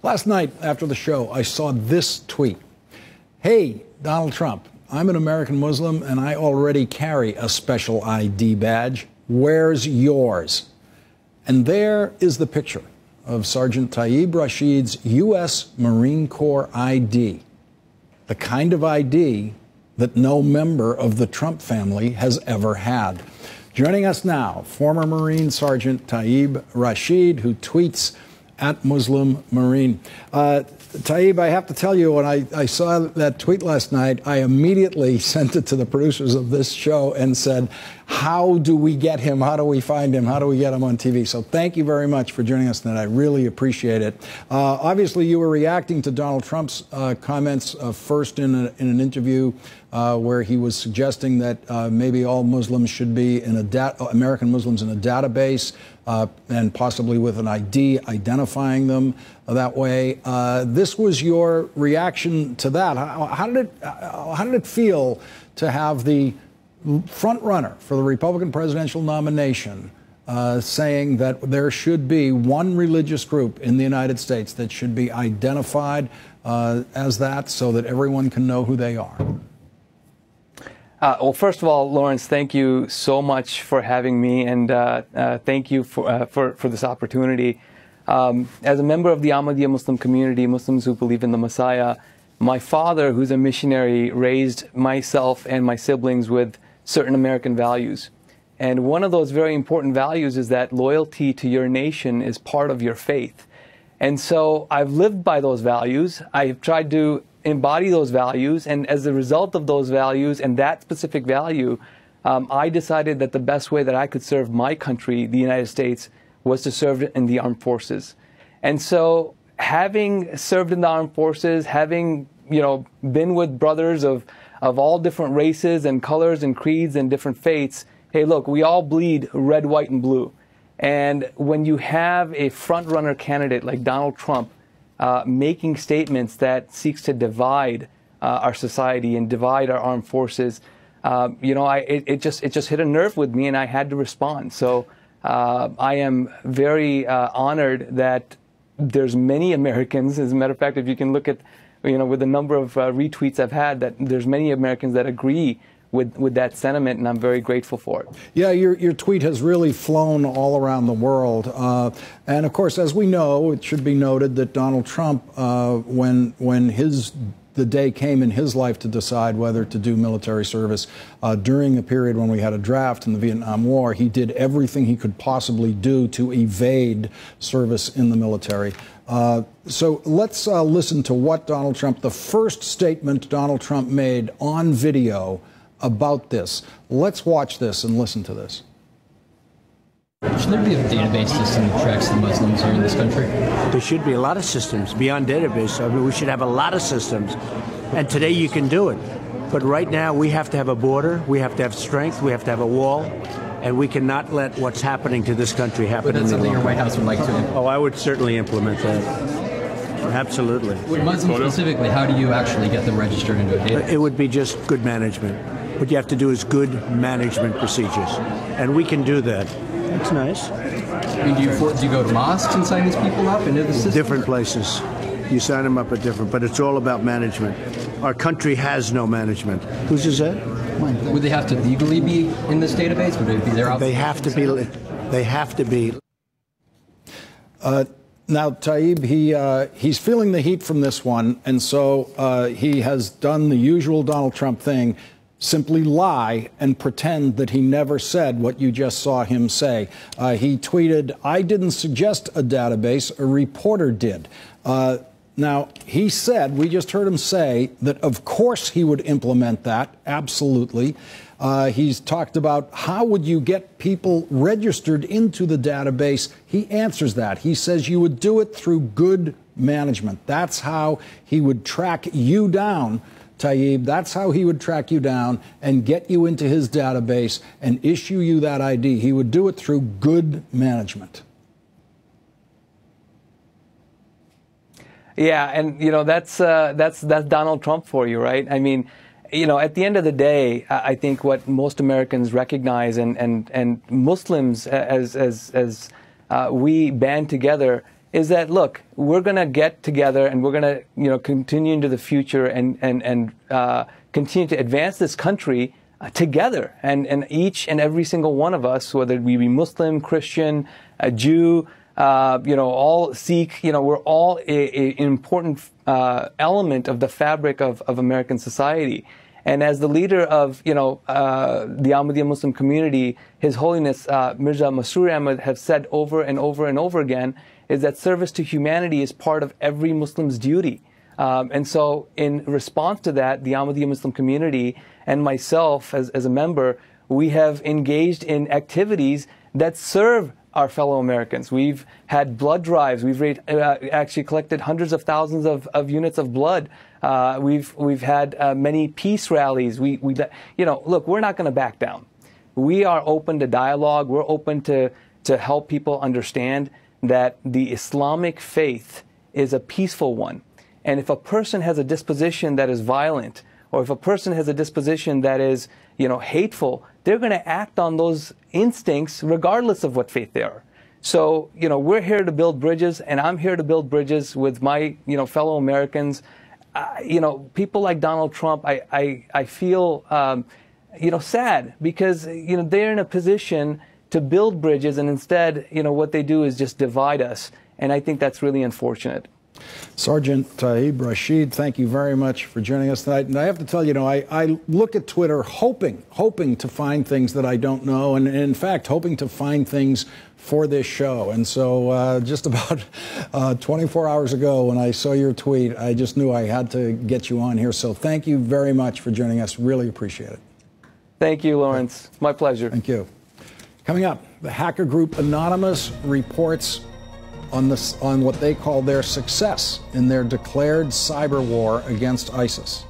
Last night after the show, I saw this tweet. Hey, Donald Trump, I'm an American Muslim and I already carry a special ID badge. Where's yours? And there is the picture of Sergeant Taib Rashid's U.S. Marine Corps ID, the kind of ID that no member of the Trump family has ever had. Joining us now, former Marine Sergeant Taib Rashid, who tweets at Muslim Marine. Taib, I have to tell you, when I saw that tweet last night, I immediately sent it to the producers of this show and said, how do we get him? How do we find him? How do we get him on TV? So thank you very much for joining us tonight. I really appreciate it. Obviously, you were reacting to Donald Trump's comments first in an interview where he was suggesting that maybe all Muslims should be in American Muslims in a database and possibly with an ID identifying them that way. This was your reaction to that. How did it feel to have the front runner for the Republican presidential nomination saying that there should be one religious group in the United States that should be identified as that so that everyone can know who they are? Well, first of all, Lawrence, thank you so much for having me, and thank you for this opportunity. As a member of the Ahmadiyya Muslim community, Muslims who believe in the Messiah, my father, who's a missionary, raised myself and my siblings with certain American values. And one of those very important values is that loyalty to your nation is part of your faith. And so I've lived by those values. I've tried to embody those values, and as a result of those values and that specific value, I decided that the best way that I could serve my country, the United States, was to serve in the armed forces. And so having served in the armed forces, having been with brothers of all different races and colors and creeds and different faiths, hey, look, we all bleed red, white, and blue. And when you have a front-runner candidate like Donald Trump making statements that seeks to divide our society and divide our armed forces, it just hit a nerve with me, and I had to respond. So I am very honored that there's many Americans. As a matter of fact, if you can look at, with the number of retweets I've had, that there's many Americans that agree with that sentiment, and I'm very grateful for it. Yeah, your tweet has really flown all around the world. And of course, as we know, it should be noted that Donald Trump, when the day came in his life to decide whether to do military service during a period when we had a draft in the Vietnam War, he did everything he could possibly do to evade service in the military. So let's listen to what Donald Trump, the first statement Donald Trump made on video about this. Let's watch this and listen to this. Should there be a database system that tracks the Muslims here in this country? There should be a lot of systems beyond database. I mean, we should have a lot of systems. And today you can do it. But right now we have to have a border, we have to have strength, we have to have a wall, and we cannot let what's happening to this country happen. But that's something your White House would like to implement? Oh, I would certainly implement that. Absolutely. With Muslims specifically, how do you actually get them registered into a database? It would be just good management. What you have to do is good management procedures. And we can do that. That's nice. I mean, do you go to mosques and sign these people up into the system? Different places. You sign them up at different, but it's all about management. Our country has no management. Who's that? Would they have to legally be in this database? Would it be their They have to be. They have to be. Now, Taib, he's feeling the heat from this one, and so he has done the usual Donald Trump thing, simply lie and pretend that he never said what you just saw him say. He tweeted, "I didn't suggest a database, a reporter did." Now, he said, we just heard him say that of course he would implement that, absolutely. He's talked about how would you get people registered into the database. He answers that. He says you would do it through good management. That's how he would track you down, Taib. That's how he would track you down and get you into his database and issue you that ID. He would do it through good management. Yeah, and that's Donald Trump for you, right? I mean, at the end of the day, I think what most Americans recognize, and Muslims as we band together, is that, look, we're going to get together and we're going to, continue into the future and continue to advance this country together. And each and every single one of us, whether we be Muslim, Christian, a Jew, all Sikh, we're all an important element of the fabric of American society. And as the leader of, the Ahmadiyya Muslim community, His Holiness Mirza Masroor Ahmad have said over and over and over again, is that service to humanity is part of every Muslim's duty. And so in response to that, the Ahmadiyya Muslim community and myself as a member, we have engaged in activities that serve our fellow Americans. We've had blood drives. We've actually collected hundreds of thousands of units of blood. We've had many peace rallies. Look, we're not going to back down. We are open to dialogue. We're open to help people understand that the Islamic faith is a peaceful one. And if a person has a disposition that is violent, or if a person has a disposition that is, hateful, they're going to act on those instincts regardless of what faith they are. So, we're here to build bridges, and I'm here to build bridges with my, fellow Americans. People like Donald Trump, I feel, sad because, they're in a position to build bridges, and instead, what they do is just divide us. And I think that's really unfortunate. Sergeant Taib Rashid, thank you very much for joining us tonight. And I have to tell you, I look at Twitter hoping to find things that I don't know, and in fact, hoping to find things for this show. And so just about 24 hours ago when I saw your tweet, I just knew I had to get you on here. So thank you very much for joining us. Really appreciate it. Thank you, Lawrence. My pleasure. Thank you. Coming up, the hacker group Anonymous reports on what they call their success in their declared cyber war against ISIS.